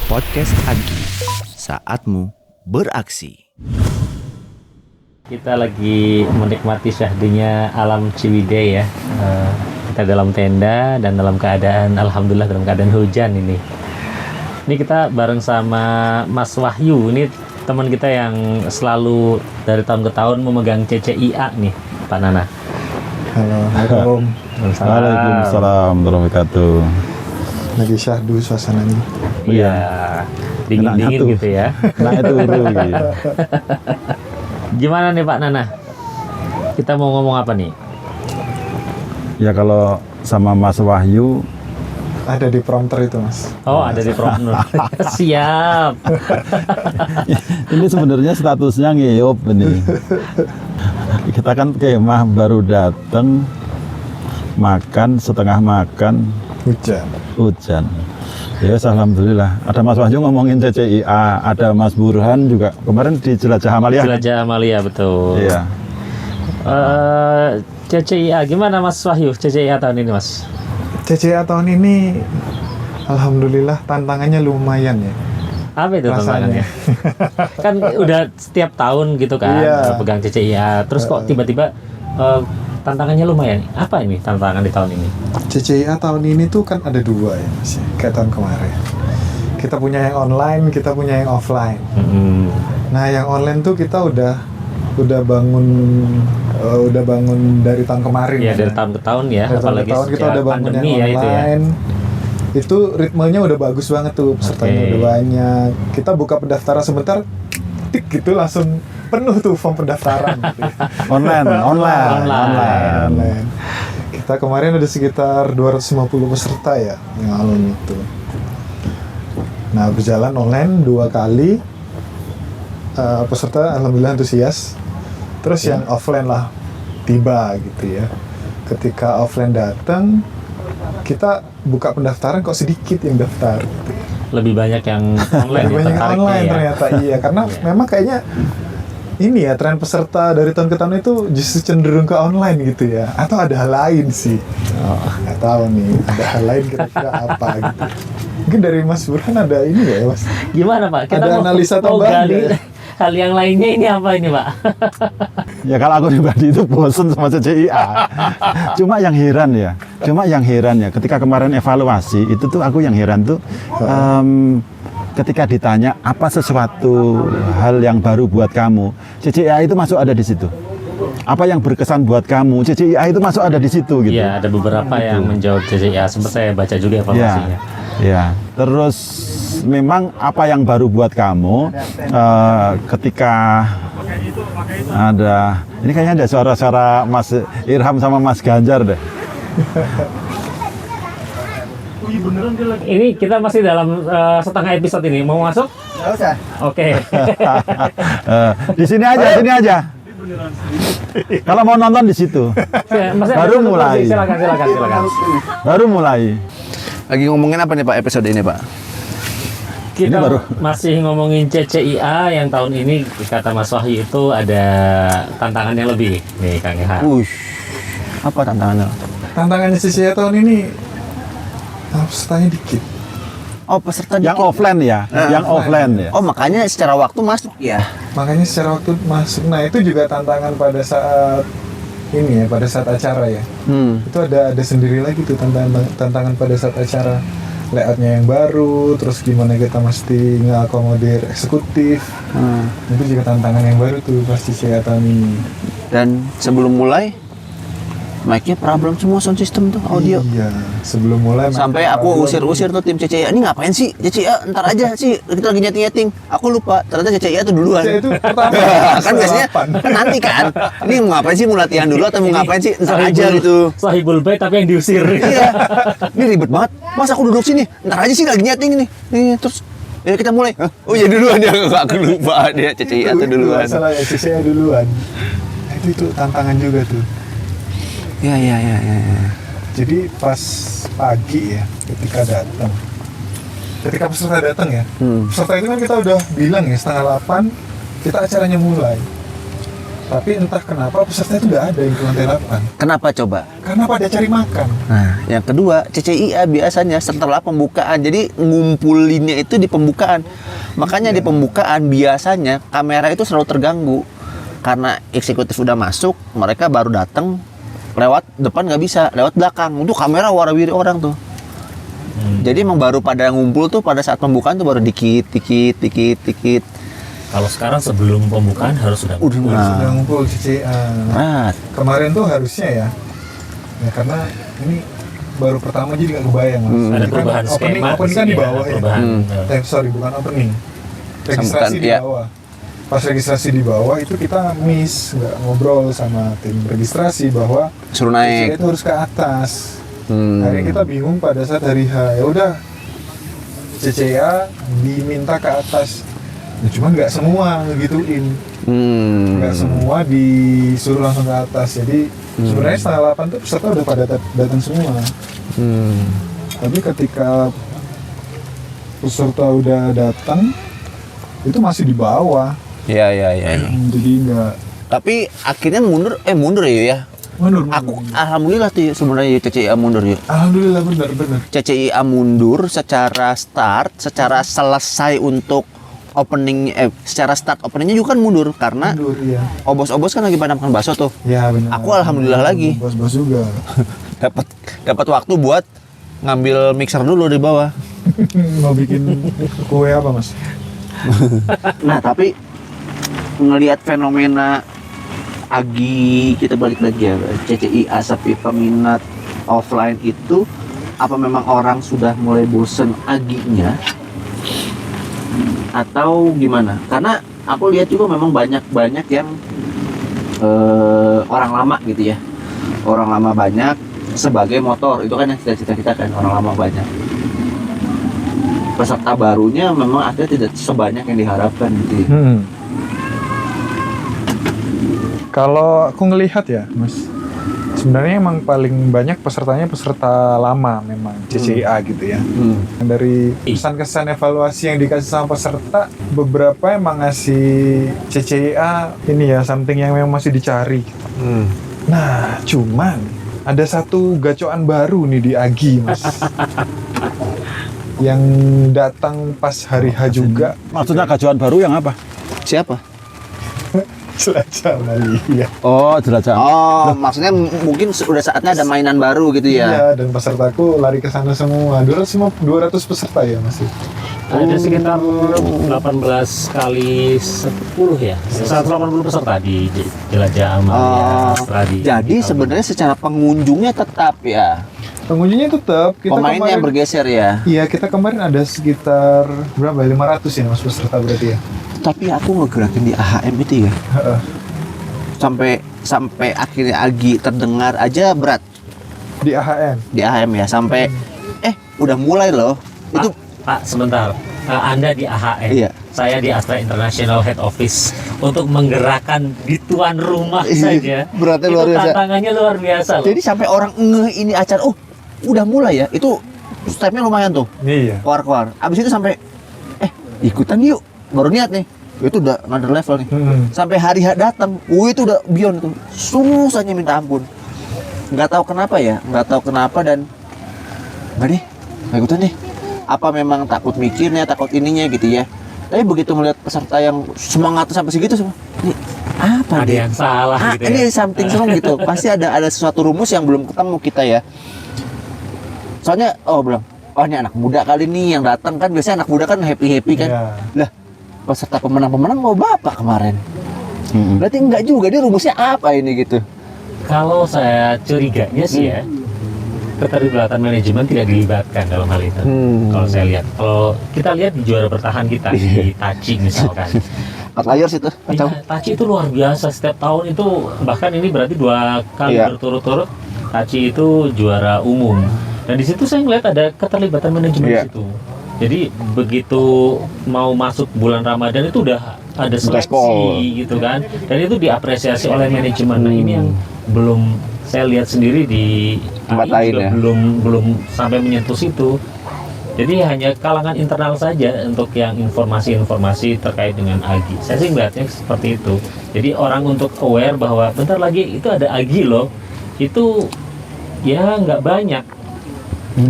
Podcast Agi, saatmu beraksi. Kita lagi menikmati syahdunya alam Ciwidey ya. Kita dalam tenda dan dalam keadaan, alhamdulillah dalam keadaan hujan ini. Ini kita bareng sama Mas Wahyu. Ini teman kita yang selalu dari tahun ke tahun memegang CCIA nih, Pak Nana. Halo. Waalaikumsalam warahmatullahi wabarakatuh. Lagi syahdu suasananya. Iya, dingin-dingin gitu ya. Nah itu gitu. Gimana nih Pak Nana? Kita mau ngomong apa nih? Ya kalau sama Mas Wahyu Ada di prompter itu, Mas. Oh, ada di prompter. Siap. ini sebenarnya statusnya ngeyop ini. Kita kan kemah baru datang, makan setengah makan hujan. Ya alhamdulillah. Ada Mas Wahyu ngomongin CCIA, ada Mas Burhan juga kemarin di Jelajah Amalia. Jelajah Amalia betul. Iya. CCIA gimana Mas Wahyu? CCIA tahun ini Mas? CCA tahun ini alhamdulillah tantangannya lumayan ya. Apa itu Rasanya. tantangannya? Kan udah setiap tahun gitu kan, Iya. pegang CCIA. Terus kok tiba-tiba tantangannya lumayan? Apa ini tantangan di tahun ini? CCA tahun ini tuh kan ada dua ya, Mas. Kayak tahun kemarin. Kita punya yang online, kita punya yang offline. Nah, yang online tuh kita udah bangun dari tahun kemarin. Iya, ya. dari tahun ke tahun ya, Dari tahun apalagi ke tahun kita sejak udah bangun pandemi yang ya itu ya. online. Itu ritmenya udah bagus banget tuh, pesertanya Oke. udah banyak. Kita buka pendaftaran sebentar, tik gitu langsung penuh tuh form pendaftaran. Gitu. Online. Online. Kita kemarin ada sekitar 250 peserta ya yang alun itu. Nah, berjalan online 2 kali. Peserta alhamdulillah antusias. Terus yang offline lah tiba gitu ya. Ketika offline datang, kita buka pendaftaran kok sedikit yang daftar. Gitu. Lebih banyak yang online Lebih ya, banyak yang tertariknya online ya. ternyata iya karena memang kayaknya ini ya tren peserta dari tahun ke tahun itu justru cenderung ke online gitu ya, atau ada hal lain sih. Nggak tahu nih ada hal lain kira-kira apa gitu. Mungkin dari Mas Burhan ada ini nggak ya Mas? Gimana Pak? Kita Ada mau analisa mau tambahan gali nggak ya? hal yang lainnya ini apa ini Pak? Ya kalau aku pribadi itu bosen sama CCIA. Cuma yang heran ya, ketika kemarin evaluasi itu tuh aku yang heran tuh ketika ditanya apa sesuatu hal yang baru buat kamu, CCIA itu masuk ada di situ. Apa yang berkesan buat kamu, CCIA itu masuk ada di situ gitu. Iya, ada beberapa yang menjawab CCIA. Sempat saya baca juga evaluasinya. Ya. Terus memang apa yang baru buat kamu ketika ada ini kayaknya ada suara-suara Mas Irham sama Mas Ganjar deh. Ini kita masih dalam setengah episode ini. Mau masuk? Nggak usah. Oke. Di sini aja. Kalau mau nonton di situ. Baru mulai. Silakan. Baru mulai. Lagi ngomongin apa nih Pak episode ini Pak? Kita Ini baru. masih ngomongin CCIA yang tahun ini kata Mas Wahyu itu ada tantangan yang lebih. Nih Kang Eha. Apa tantangannya? Tantangannya CCA tahun ini pesertanya dikit. Oh peserta Yang offline ya, yang offline ya. Oh makanya secara waktu masuk ya? Makanya secara waktu masuk. Nah, itu juga tantangan pada saat ini ya, pada saat acara ya. Itu ada sendiri lagi tuh tantangan pada saat acara. Layoutnya yang baru, terus gimana kita mesti ngakomodir eksekutif. Itu juga tantangan yang baru tuh pasti CCA tahun ini. Dan sebelum mulai, mic-nya problem semua sound system tuh, audio. Iya, sebelum mulai Sampai aku usir-usir tuh tim CCIA, ini ngapain sih? CCIA ntar aja sih, kita lagi nyeting-nyeting. Aku lupa, ternyata CCIA tuh duluan. CCA itu pertama. Kan biasanya kan nanti kan. Ini mau ngapain sih, mau latihan dulu atau mau ngapain sih? Ntar aja gitu. Sahibul bait tapi yang diusir. Iya. Ini ribet banget. Mas aku duduk sini, ntar aja sih lagi nyeting nih. Nih terus ya kita mulai. Hah? Oh iya duluan ya, aku lupa dia CCIA tuh duluan. Salah ya, CCA duluan. Nah, itu tantangan juga tuh. Ya. Jadi pas pagi ya, ketika peserta datang ya, peserta itu kan kita udah bilang ya 7:30 kita acaranya mulai. Tapi entah kenapa peserta itu nggak ada yang ke lantai 8. Kenapa coba? Karena pada cari makan. Nah, yang kedua, CCIA biasanya setelah pembukaan. Jadi ngumpulinnya itu di pembukaan. Makanya di pembukaan biasanya kamera itu selalu terganggu. Karena eksekutif udah masuk, mereka baru datang lewat depan nggak bisa, lewat belakang. Itu kamera warawiri orang tuh. Jadi emang baru pada ngumpul tuh pada saat pembukaan tuh baru dikit. Kalau sekarang sebelum pembukaan harus sudah Sudah ngumpul CCA. Nah, Kemarin tuh harusnya ya karena ini baru pertama jadi nggak kebayang Mas. ada Jadi kan perubahan skema, opening kan di bawah ya. perubahan. Sorry, bukan opening. Registrasi Sambutan, di iya. bawah. Pas registrasi di bawah itu kita miss, nggak ngobrol sama tim registrasi bahwa suruh CCA naik. itu harus ke atas. Akhirnya kita bingung pada saat hari H. Ya udah, CCA diminta ke atas. Nah, cuma nggak semua ngegituin. Nggak semua disuruh langsung ke atas. Jadi sebenarnya setengah 8 tuh peserta udah pada datang semua. Tapi ketika peserta udah datang, itu masih di bawah. Iya. Jadi nggak Tapi akhirnya mundur ya. mundur. Aku alhamdulillah tuh sebenarnya CCIA mundur ya. Alhamdulillah benar. CCIA mundur secara selesai untuk opening secara start openingnya juga kan mundur karena Mundur ya. obos-obos kan lagi pada makan bakso tuh. Ya benar. Aku alhamdulillah lagi. Bos-bos juga. dapat waktu buat ngambil mixer dulu di bawah. Mau bikin kue apa Mas? Nah, tapi ngelihat fenomena Agi, kita balik lagi ya, CCIA sepi peminat offline itu, apa memang orang sudah mulai bosen Aginya atau gimana? Karena aku lihat juga memang banyak yang orang lama gitu ya, orang lama banyak sebagai motor, itu kan yang cita-cita kita kan, orang lama banyak. Peserta barunya memang ada tidak sebanyak yang diharapkan gitu ya. Kalau aku ngelihat ya, Mas, sebenarnya emang paling banyak pesertanya peserta lama memang CCIA gitu ya. Dari pesan-kesan evaluasi yang dikasih sama peserta, beberapa emang ngasih CCIA ini ya something yang memang masih dicari. Nah, cuman ada satu gacoan baru nih di Agi, Mas. Yang datang pas hari H juga. Maksudnya gajuan baru yang apa? Siapa? Jelajah Amalia. Oh, jelajah. Oh, maksudnya mungkin sudah saatnya ada mainan baru gitu ya. Iya, dan pesertaku lari ke sana semua. 200 peserta ya masih. Ada sekitar 18 kali 10 ya. 180 peserta di Jelajah Amalia Australia. Jadi sebenarnya secara pengunjungnya tetap ya. Pengunjungnya tetap. Pemainnya bergeser ya. Iya, kita kemarin ada sekitar berapa? 500 ya Mas peserta berarti ya. Tapi aku ngegerakin di AHM itu ya. Sampai akhirnya Agi terdengar aja berat Di AHM. di AHM ya. Sampai udah mulai loh. Itu Pak, sebentar. Anda di AHM, Iya. saya di Astra International Head Office untuk menggerakkan di tuan rumah saja. Beratnya Itu luar biasa. tantangannya luar biasa loh. Jadi sampai orang ngeh ini acara, udah mulai ya. Itu stepnya lumayan tuh. Iya. Keluar. Abis itu sampai ikutan yuk. Baru niat nih. Itu udah another level nih. Sampai hari H datang, itu udah beyond tuh. Susahnya minta ampun. Nggak tahu kenapa ya, dan nggak ikutan deh. Apa memang takut mikirnya, takut ininya gitu ya. Tapi begitu melihat peserta yang semangat sampai segitu semua, ini apa Ada deh? yang salah gitu Ini ya. something wrong gitu. Pasti ada sesuatu rumus yang belum ketemu kita ya. Soalnya ini anak muda kali nih yang datang kan, biasanya anak muda kan happy kan. Iya. Lah, peserta pemenang mau bapak kemarin. Berarti enggak juga, dia rumusnya apa ini gitu. Kalau saya curiganya sih ya, keterlibatan manajemen tidak dilibatkan dalam hal itu. Kalau saya lihat, kalau kita lihat di juara bertahan kita di Tachi misalkan, Outliers itu kacau. iya, Tachi itu luar biasa setiap tahun itu, bahkan ini berarti 2 kali Iya. berturut-turut Tachi itu juara umum. Dan di situ saya ngeliat ada keterlibatan manajemen Iya. di situ. Jadi begitu mau masuk bulan Ramadan itu udah ada seleksi Gaspol. gitu kan, dan itu diapresiasi oleh manajemen. Nah ini yang belum saya lihat sendiri di Tempat AI lain juga ya. belum sampai menyentuh situ. Jadi hanya kalangan internal saja untuk yang informasi-informasi terkait dengan AGI. Saya sih melihatnya seperti itu. Jadi orang untuk aware bahwa bentar lagi itu ada AGI loh, itu ya nggak banyak.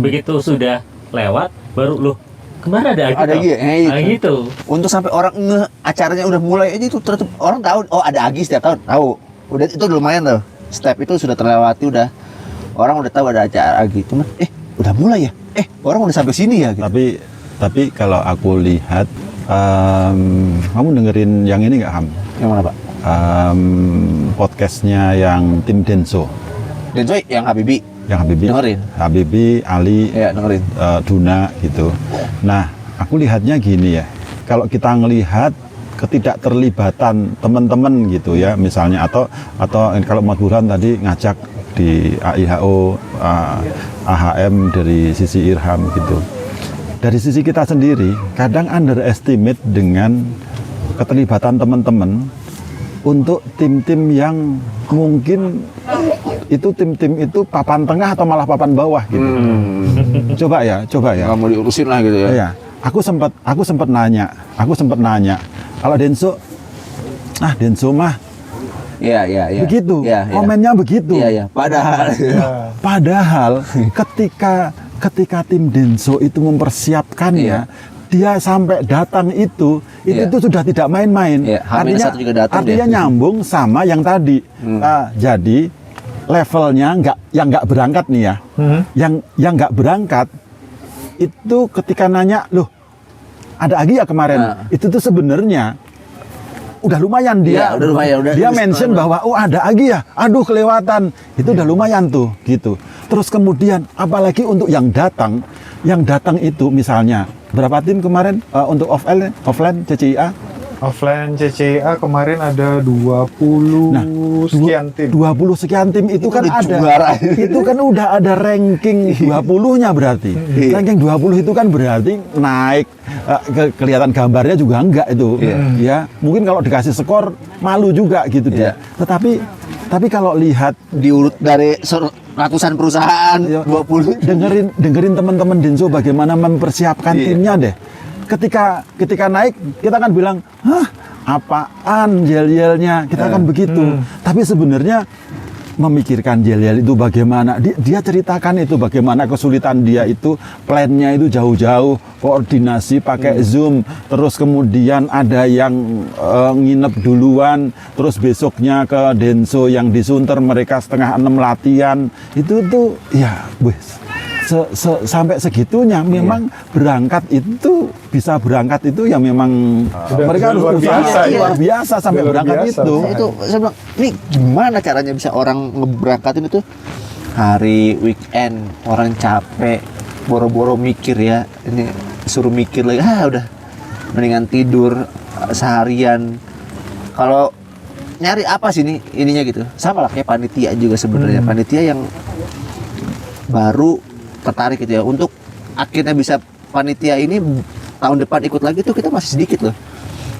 Begitu sudah lewat, baru loh kemarin ada AGI. Ada AGI, Nah, gitu. Untuk sampai orang acaranya udah mulai aja itu terus orang tahu, oh ada AGI setiap tahun, tahu. Udah itu lumayan tuh. Step itu sudah terlewati, udah orang udah tahu ada acara AGI. Cuman udah mulai ya. Orang udah sampai sini ya gitu. Tapi kalau aku lihat, kamu dengerin yang ini nggak, Ham? Yang mana, Pak? Podcastnya yang tim Denso. Denso yang Habibie. Yang Habibie, Dengerin. Habibie, Ali, Iya, dengerin. Duna gitu. Nah, aku lihatnya gini ya. Kalau kita ngelihat ketidakterlibatan teman-teman gitu ya, misalnya atau kalau Mas Burhan tadi ngajak di AIHO, AHM dari sisi Irham gitu. Dari sisi kita sendiri, kadang underestimate dengan keterlibatan teman-teman untuk tim-tim yang mungkin itu tim-tim itu papan tengah atau malah papan bawah gitu. Coba ya. Nggak mau diurusin lah gitu ya. Iya. Aku sempat nanya. Kalau Denso mah Iya. begitu. Iya. Komennya begitu. Iya. Padahal ketika tim Denso itu mempersiapkannya, dia sampai datang itu sudah tidak main-main. Iya, H-1 juga datang artinya nyambung sama yang tadi. Jadi levelnya yang nggak berangkat nih ya, yang nggak berangkat itu ketika nanya, loh ada AGI ya kemarin, itu tuh sebenarnya udah lumayan dia, dia mention bahwa oh ada AGI ya, aduh kelewatan, itu udah lumayan tuh gitu. Terus kemudian apalagi untuk yang datang itu misalnya berapa tim kemarin untuk offline CCIA? Offline CCIA kemarin ada 20 sekian tim. 20 sekian tim itu kan ada juara. Itu kan udah ada ranking 20-nya berarti. Ranking 20 itu kan berarti naik, kelihatan gambarnya juga enggak itu. Ya, mungkin kalau dikasih skor malu juga gitu dia. Tapi kalau lihat diurut dari ratusan perusahaan 20. dengerin teman-teman Denso bagaimana mempersiapkan timnya deh. Ketika naik kita kan bilang, hah apaan yel-yelnya, kita kan begitu. Tapi sebenarnya memikirkan yel-yel itu bagaimana, dia ceritakan itu bagaimana kesulitan dia itu, plannya itu jauh-jauh, koordinasi pakai Zoom, terus kemudian ada yang nginep duluan, terus besoknya ke Denso yang di Sunter mereka 5:30 latihan, itu tuh ya wes. Sampai segitunya memang bisa berangkat itu ya memang mereka harus luar biasa sampai berangkat biasa. Itu saya bilang, ini gimana caranya bisa orang ngeberangkatin itu hari weekend, orang capek, boro-boro mikir ya, ini suruh mikir lagi, udah mendingan tidur seharian. Kalau nyari apa sih ininya gitu, sama lah kayak panitia juga sebenarnya. Panitia yang baru tertarik gitu ya, untuk akhirnya bisa panitia ini tahun depan ikut lagi tuh kita masih sedikit loh.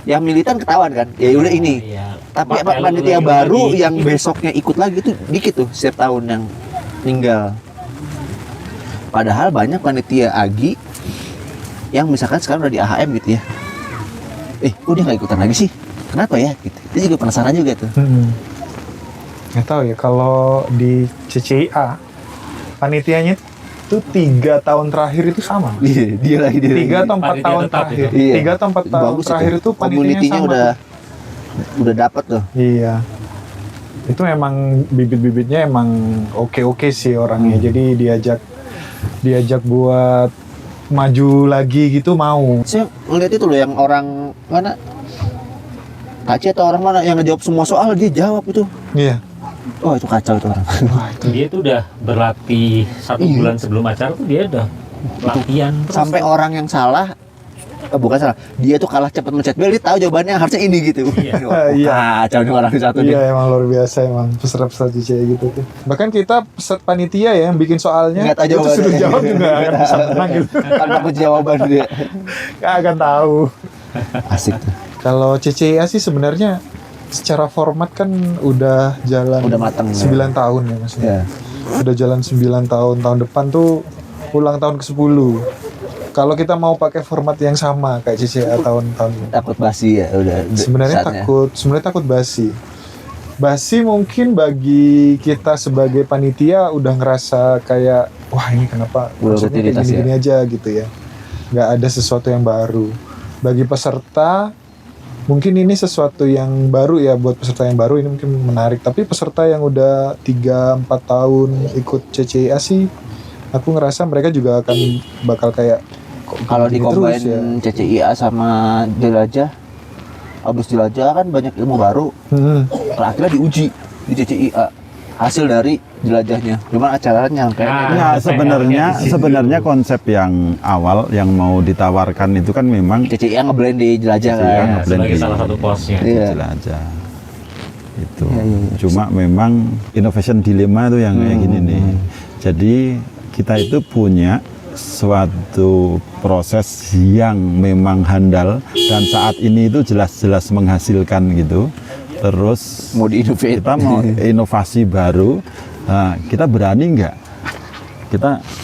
Yang militan ketahuan kan, ya udah ini. Tapi panitia baru yang besoknya ikut lagi itu dikit tuh setiap tahun yang tinggal. Padahal banyak panitia AGI yang misalkan sekarang udah di AHM gitu ya. Dia nggak ikutan lagi sih? Kenapa ya? Gitu. Dia juga penasaran juga tuh. Nggak tahu ya, kalau di CCIA panitianya itu 3 tahun terakhir itu sama. Dia lagi 3 atau 4 tahun terakhir. 3 atau 4 tahun terakhir itu panitianya sama. Udah dapat tuh. Iya. Itu emang bibit-bibitnya emang oke sih orangnya. Jadi diajak buat maju lagi gitu mau. Saya ngeliat itu loh yang orang mana? Kak atau orang mana yang ngejawab semua soal dia jawab itu. Iya. Oh itu kacau itu orang. Dia tuh udah berlatih 1 bulan sebelum acara tuh dia udah latihan terus. Sampai orang yang salah, bukan salah, dia tuh kalah cepat mencet bel, dia tahu jawabannya harusnya ini gitu. Kacau nih orang satu nih. Iya emang luar biasa emang peserta CCIA gitu tuh. Bahkan kita peserta panitia ya yang bikin soalnya, nggak tahu jawabannya. itu sudah jawab juga akan bisa menang gitu. Tanpa kunci jawaban dia. Kagak tahu. Asik tuh. Kalau CCIA sih sebenarnya secara format kan udah jalan matang 9 tahun ya maksudnya. Yeah. Udah jalan 9 tahun. Tahun depan tuh ulang tahun ke-10. Kalau kita mau pakai format yang sama kayak CCA tahun-tahun ini, Takut basi ya udah. sebenarnya saatnya. takut basi. Basi mungkin bagi kita sebagai panitia udah ngerasa kayak wah ini kenapa Udah maksudnya kayak rutinitas gini-gini aja gitu ya. Nggak ada sesuatu yang baru. Bagi peserta mungkin ini sesuatu yang baru ya, buat peserta yang baru ini mungkin menarik. Tapi peserta yang udah 3-4 tahun ikut CCIA sih, aku ngerasa mereka juga akan bakal kayak kok Kalau gini dikombain terus ya. CCIA sama jelajah, abis jelajah kan banyak ilmu baru. Akhirnya diuji di CCIA hasil dari jelajahnya. Cuman acaranya kayak Ya sebenarnya konsep yang awal yang mau ditawarkan itu kan memang CCIA ngeblend di jelajah CCIA kan. ngeblend sebagai di- salah satu posnya. Iya. jelajah itu. Iya, iya. Cuma memang innovation dilema itu yang kayak gini nih. Jadi kita itu punya suatu proses yang memang handal dan saat ini itu jelas-jelas menghasilkan gitu. Terus Mau di-innovate. kita mau inovasi baru, nah, kita berani nggak?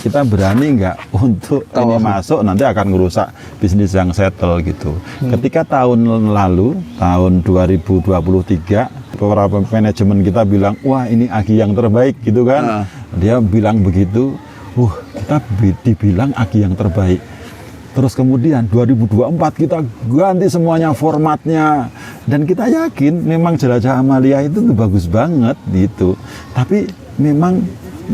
Kita berani nggak untuk ini masuk nanti akan ngerusak bisnis yang settle gitu. Ketika tahun lalu, tahun 2023, beberapa manajemen kita bilang, wah ini Agi yang terbaik gitu kan. Dia bilang begitu, kita dibilang Agi yang terbaik. Terus kemudian 2024 kita ganti semuanya formatnya dan kita yakin memang Jelajah Amalia itu tuh bagus banget gitu. Tapi memang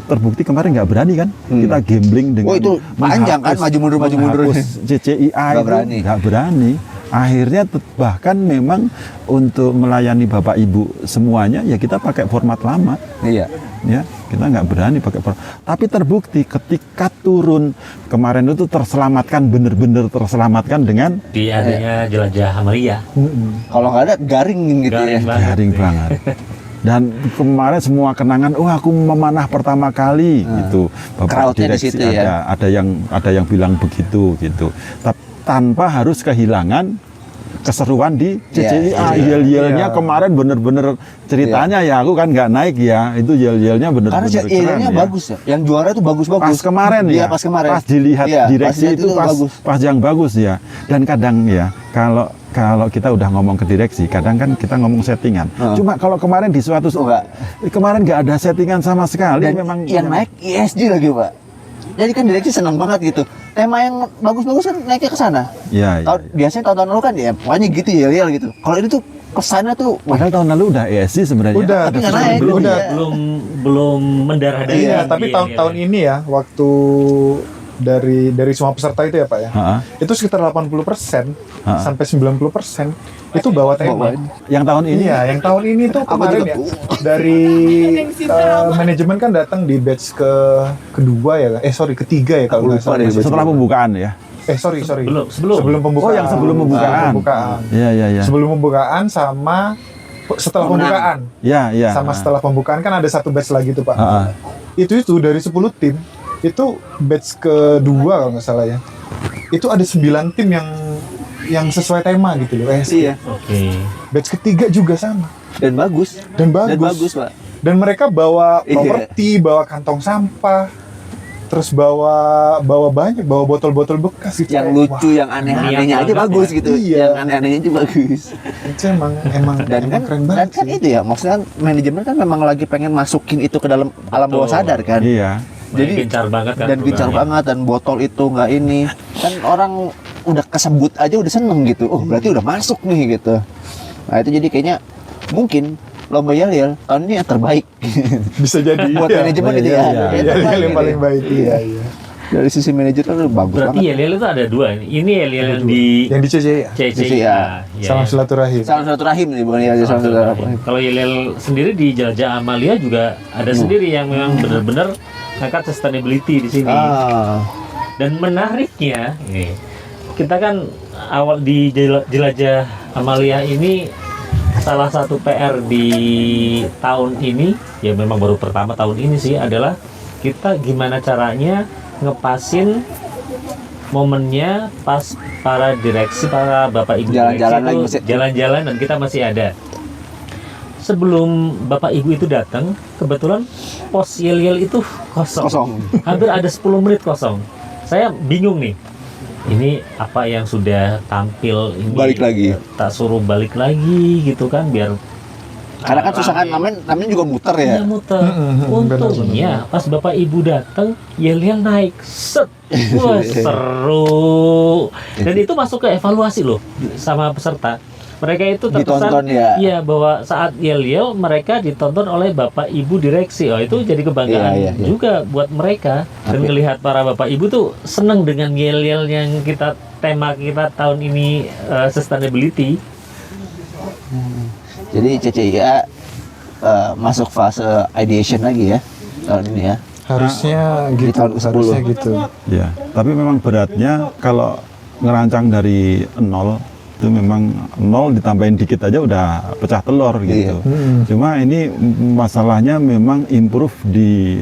terbukti kemarin nggak berani kan kita gambling dengan itu panjang kan, maju mundur. menghapus CCIA Nggak itu berani. nggak berani. Akhirnya bahkan memang untuk melayani Bapak Ibu semuanya ya kita pakai format lama. Iya. Ya, kita nggak berani pakai tapi terbukti ketika turun kemarin itu terselamatkan, bener-bener terselamatkan dengan Di adanya jelajah Amalia. Kalau nggak ada garing gitu Garing ya. banget. garing banget. Dan kemarin semua kenangan, aku memanah pertama kali gitu. Bapak Crowd-nya di direksi situ ya. ada yang bilang begitu gitu. Tanpa harus kehilangan keseruan di CCIA. Yel-yelnya kemarin bener-bener ceritanya ya aku kan nggak naik ya, itu yel-yelnya Karena bener-bener CCIA-nya bagus ya. Yang juara itu bagus-bagus. pas kemarin Iya, ya, pas kemarin. pas dilihat Iya, direksi pas itu bagus. pas yang bagus ya. Dan kadang ya kalau kita udah ngomong ke direksi, kadang kan kita ngomong settingan. Cuma kalau kemarin di suatu Enggak. kemarin nggak ada settingan sama sekali. Dan memang yang naik ESG lagi, Pak. Jadi kan direksi senang banget gitu. Tema yang bagus-bagus kan naiknya ke sana. Ya, ya. Biasanya tahun-tahun lalu kan ya pokoknya gitu yel-yel gitu. Kalau ini tuh kesannya tuh wah, Padahal tahun lalu udah ESG sebenarnya. Udah, tapi nggak naik. Belum udah. belum mendarah dari. Iya, tapi tahun ini ya waktu dari semua peserta itu ya Pak ya, Ha-ha. itu sekitar 80% sampai 90% itu bawa tema. Yang tahun ini Iya, yang tahun ini tuh kemarin juga ya dari manajemen kan datang di batch kedua ya, ketiga ya kalau nggak lupa salah. deh, setelah pembukaan ya. Sorry. Sebelum pembukaan. Oh, yang sebelum pembukaan. Iya, iya, iya. Sebelum pembukaan sama setelah pembukaan. Iya, iya. Sama setelah pembukaan kan ada satu batch lagi tuh Pak. Ha-ha. Itu dari 10 tim itu batch kedua kalau nggak salah ya, itu ada 9 tim yang sesuai tema gitu loh. iya. Oke. Batch ketiga juga sama Dan bagus. dan bagus, Pak. dan mereka bawa Iya. properti, bawa kantong sampah, terus bawa botol-botol bekas gitu. Yang lucu, yang aneh-anehnya aja Iya, bagus gitu. iya. Yang aneh-anehnya aja bagus. Itu emang Dan kan, keren dan banget kan sih. itu ya, maksudnya kan manajemen kan memang lagi pengen masukin itu ke dalam alam bawah Betul. sadar kan. Iya. Jadi gencar banget kan. dan gencar programnya. banget, dan botol itu nggak ini kan orang udah kesebut aja udah seneng gitu. Oh berarti udah masuk nih gitu. Nah itu jadi kayaknya mungkin lomba yel tahun ini yang terbaik Bisa jadi buat iya. manajemen iya, gitu ya. iya. Yang Iya, terbaik yang gitu. paling baik iya. Dari sisi manajer kan udah bagus Berarti banget. yel-yel itu ada dua. Ini yel-yel yang di Yang di CCIA. CCIA. Ya, Salam silaturahim. Salam satu rahim nih bukan yel salam satu rahim. Kalau yel-yel sendiri di Jelajah Amalia juga ada sendiri yang memang benar-benar ngangkat sustainability di sini. Dan menariknya, nih, kita kan awal di Jelajah Amalia ini salah satu PR di tahun ini, ya memang baru pertama tahun ini sih, adalah kita gimana caranya ngepasin momennya pas para direksi, para bapak ibu Jalan-jalan lagi direksi itu jalan-jalan dan kita masih ada. Sebelum bapak ibu itu datang, kebetulan pos yel-yel itu kosong. Kosong. Hampir ada 10 menit kosong. Saya bingung nih. ini apa yang sudah tampil ini Balik lagi. tak suruh balik lagi gitu kan, biar Karena kan susah kan, namanya juga muter ya. ya muter. Untungnya pas bapak ibu datang, yel-yel naik, set, wah seru. Dan itu masuk ke evaluasi loh sama peserta. Mereka itu terkesan, Ditonton ya. iya, bahwa saat yel-yel mereka ditonton oleh bapak ibu direksi. Oh itu jadi kebanggaan Iya. juga buat mereka. Dan Tapi- melihat para bapak ibu tuh seneng dengan yel-yel yang tema kita tahun ini, sustainability. Jadi CCIA masuk fase ideation lagi ya tahun ini ya. Harusnya di gitu, tahun ke-10. harusnya gitu. Ya, tapi memang beratnya kalau ngerancang dari nol itu memang nol ditambahin dikit aja udah pecah telur gitu. Cuma ini masalahnya memang improve di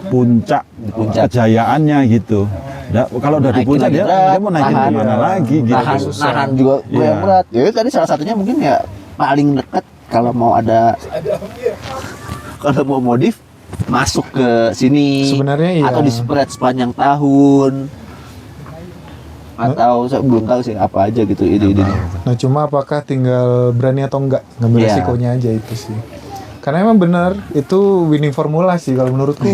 puncak, puncak. kejayaannya gitu. Nah, kalau udah di Naikin puncak lagi dia, berat, dia mau naikin tahan. gimana lagi gitu. Nahan juga gue Iya. yang berat. Ya itu tadi salah satunya mungkin ya paling dekat kalau mau mau modif masuk ke sini Sebenarnya iya. atau di spread sepanjang tahun atau saya belum tahu sih apa aja gitu ide-idenya. Nah cuma apakah tinggal berani atau enggak ngambil Iya. resikonya aja itu sih. Karena emang benar itu winning formula sih kalau menurutku.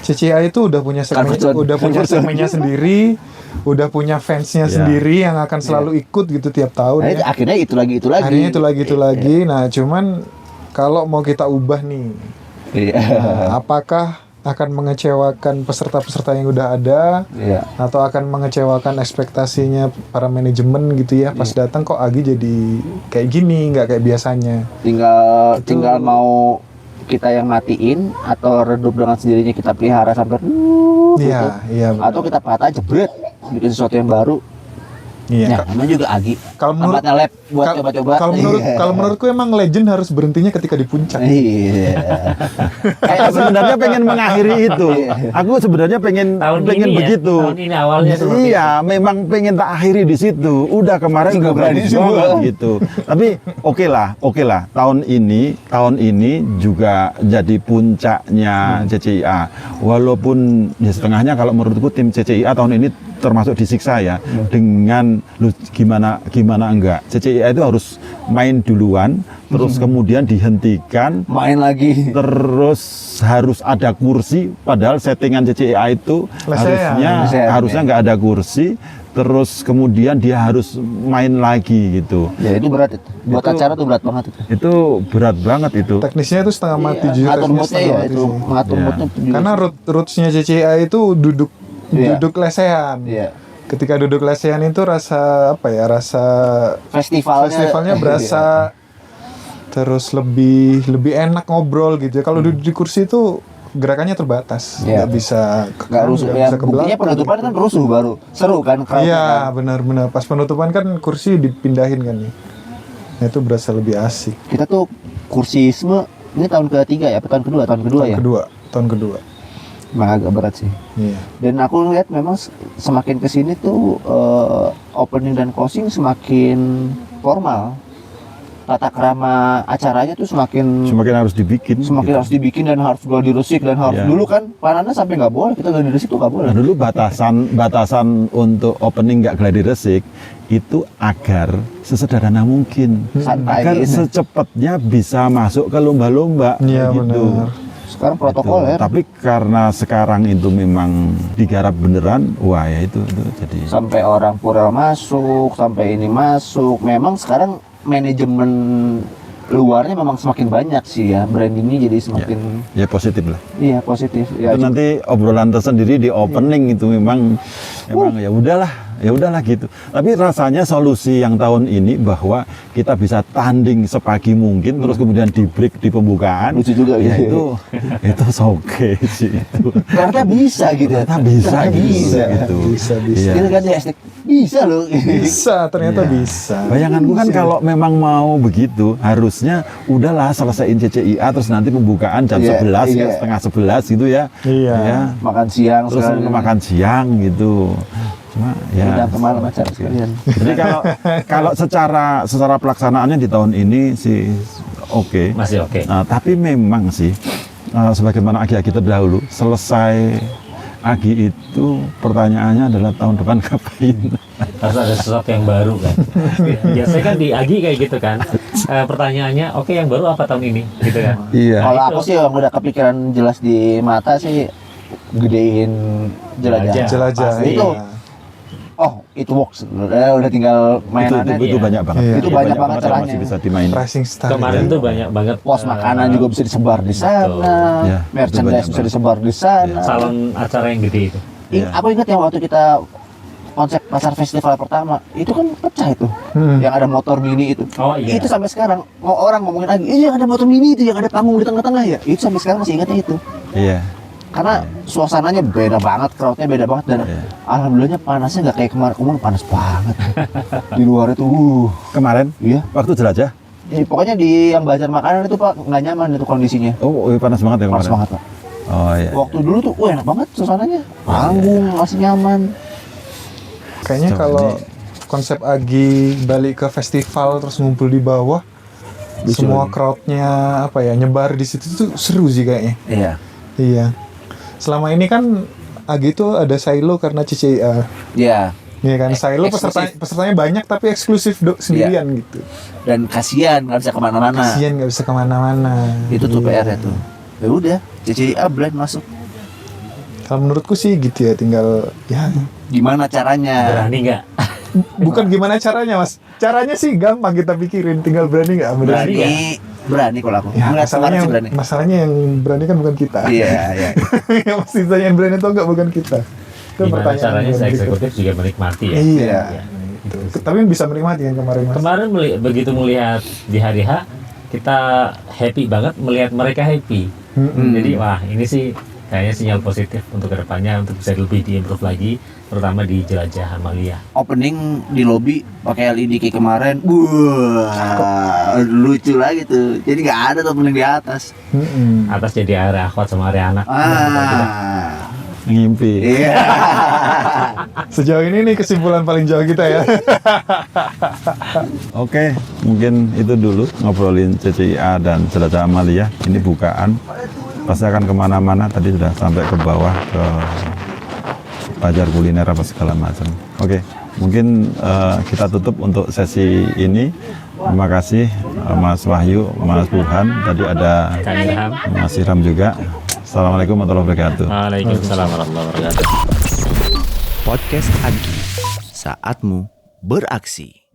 CCI itu udah punya segmennya sendiri, udah punya fansnya Iya. sendiri yang akan selalu ikut gitu tiap tahun. Nah, ya. akhirnya itu lagi. Akhirnya itu lagi. Nah cuman kalau mau kita ubah nih, Iya. apakah akan mengecewakan peserta-peserta yang udah ada, Iya. atau akan mengecewakan ekspektasinya para manajemen gitu ya, pas datang kok Agi jadi kayak gini, nggak kayak biasanya. Tinggal mau kita yang matiin atau redup dengan sendirinya kita pelihara sampai Iya, iya. atau kita patah jebret bikin sesuatu yang baru. Iya. Ya, namanya juga Agi. Kalau menurut Tempatnya lab buat Kal- coba-coba. Kalau Iya. menurutku emang legend harus berhentinya ketika di puncak. Iya. Kayak sebenarnya pengen mengakhiri itu. Aku sebenarnya pengen Tahun pengen ini begitu. ya, tahun ini awalnya seperti Iya, memang pengen tak akhiri di situ. Udah kemarin Nggak udah berani bagus juga. banget gitu. Tapi oke lah. Tahun ini juga jadi puncaknya CCIA. Walaupun ya setengahnya kalau menurutku tim CCIA tahun ini termasuk disiksa ya dengan lu gimana enggak. CCIA itu harus main duluan, terus kemudian dihentikan, Main lagi. terus harus ada kursi, padahal settingan CCIA itu Lesehan. Lesehan, harusnya ya. nggak ada kursi, terus kemudian dia harus main lagi gitu. Ya itu berat itu. Buat Itu- acara tuh berat banget itu. Itu berat banget itu. Teknisnya itu setengah mati, Iya, jujur ngatur teknisnya moodnya setengah ya mati itu sih. ngatur Iya. moodnya juga. Karena rootsnya CCI itu Iya. duduk lesehan. Iya. Ketika duduk lesehan itu rasa apa ya? Rasa festivalnya berasa terus lebih enak ngobrol gitu ya. Kalau duduk di kursi itu gerakannya terbatas, Iya. nggak bisa ke nggak kanan, rusuh nggak ya. bisa ke Buktinya belakang. penutupan kan rusuh baru. Seru kan crowd-nya Iya, kan. benar-benar. Pas penutupan kan kursi dipindahin kan nih. Nah, itu berasa lebih asik. Kita tuh kursisme ini tahun ketiga ya, apa tahun kedua? Tahun kedua ya. Tahun kedua. Emang agak berat sih. Iya. Dan aku lihat memang semakin kesini tuh opening dan closing semakin formal. Tata krama acaranya tuh semakin Harus dibikin. gitu. harus dibikin dan harus gladi resik dan harus Iya. dulu kan panannya sampai nggak boleh, kita gladi resik tuh nggak boleh. Nah, dulu batasan untuk opening nggak gladi resik itu agar sesederhana mungkin, Santai agar gitu. secepatnya bisa masuk ke lomba-lomba Iya, gitu. benar. Sekarang Gitu. protokoler. Tapi karena sekarang itu memang digarap beneran, wah ya itu jadi Sampai orang pura masuk, sampai ini masuk. Memang sekarang manajemen luarnya memang semakin banyak sih ya. Brand ini jadi semakin ya positif lah. iya positif. Ya, Itu nanti obrolan tersendiri di opening itu memang ya udahlah gitu. Tapi rasanya solusi yang tahun ini bahwa kita bisa tanding sepagi mungkin, terus kemudian di break di pembukaan. Lucu juga ya gitu. itu oke sih itu. ternyata bisa gitu. Ternyata bisa bisa. gitu. Bisa. Iya. Kita ganti hashtag bisa loh. Bisa, ternyata Iya. bisa. Bayanganku kan kalau memang mau begitu harusnya udahlah selesaiin CCIA terus nanti pembukaan jam Iya, 11 iya. ya, setengah 11 gitu ya. Iya. Ya. Makan siang Terus sekalian. makan siang gitu. Cuma Udah ya. kemana acara sekalian. Jadi kalau secara pelaksanaannya di tahun ini sih oke. Masih oke. Nah, tapi memang sih sebagaimana agi-agi terdahulu selesai Agi itu pertanyaannya adalah tahun depan ngapain? Harus ada sesuatu yang baru kan. Biasanya kan di Agi kayak gitu kan. Pertanyaannya, oke yang baru apa tahun ini? Gitu kan. Iya. Kalau itu. aku sih yang udah kepikiran jelas di mata sih gedein jelajah. Jelajah. Pasti itu. Iya. Oh, itu works. Udah tinggal mainannya. Itu iya. banyak banget. Iya. Itu banyak banget yang caranya. masih bisa dimain. Rising Star. Kemarin tuh banyak banget Pos makanan juga bisa disebar di sana. Ya, itu Merchandise banyak bisa banget. disebar di sana. salon acara yang gede itu. Iya. Aku ingat yang waktu kita konsep pasar festival pertama itu kan pecah itu, yang ada motor mini itu. Oh, iya. Itu sampai sekarang orang ngomongin lagi, yang ada motor mini itu, yang ada panggung di tengah-tengah ya. Itu sampai sekarang masih ingatnya itu. Iya. Karena suasananya beda banget, crowdnya beda banget dan alhamdulillahnya panasnya nggak kayak kemarin panas banget. Di luar itu, Kemarin iya. waktu jelajah. Pokoknya di yang bazar makanan itu Pak nggak nyaman itu kondisinya. Oh, panas banget ya kemarin. Panas banget Pak. Oh iya. Waktu dulu tuh, enak banget suasananya. Panggung masih nyaman. Kayaknya Coba kalau ini. konsep Agi balik ke festival terus ngumpul di bawah, Lucu semua lagi. crowdnya apa ya nyebar di situ tuh seru sih kayaknya. Iya. Iya. Selama ini kan Agi tuh ada silo karena CCIA. Iya. Iya kan, silo eksklusif. pesertanya banyak tapi eksklusif sendirian gitu. Dan kasihan nggak bisa kemana-mana. Kasian nggak bisa kemana-mana. Itu tuh Iya. PR-nya tuh. Ya udah, CCA blend masuk. Kalau menurutku sih gitu ya, tinggal ya Gimana caranya? Berani nggak? bukan gimana caranya mas. Caranya sih gampang kita pikirin, tinggal berani nggak? Berani nggak? Berani kalau aku. Ya, Ngeliat kemarin sih berani. masalahnya yang berani kan bukan kita. Iya, iya. Yang mesti ditanyain berani atau enggak bukan kita. Itu Gimana pertanyaan caranya yang saya berikut. eksekutif juga menikmati ya? Iya. Iya. Tapi bisa menikmati kan kemarin mas. Kemarin begitu melihat di hari H, kita happy banget melihat mereka happy. Jadi wah ini sih kayaknya sinyal positif untuk kedepannya untuk bisa lebih diimprove lagi, terutama di jelajah Amalia. Opening di lobby pakai LED kayak kemarin. Wah, lucu lagi tuh. Jadi nggak ada tuh opening di atas. Atas jadi area akhwat sama area anak. Ah. Ngimpi. Iya. Sejauh ini nih kesimpulan paling jauh kita ya. Oke, mungkin itu dulu ngobrolin CCIA dan Jelajah Amalia. Ini bukaan. Pasti akan kemana-mana. Tadi sudah sampai ke bawah ke Bazar kuliner apa segala macam. Oke, mungkin kita tutup untuk sesi ini. Terima kasih Mas Wahyu, Mas Burhan. Tadi ada Kang Ilham. Mas Hiram juga. Assalamualaikum warahmatullahi wabarakatuh. Waalaikumsalam warahmatullahi wabarakatuh. Podcast Agi, saatmu beraksi.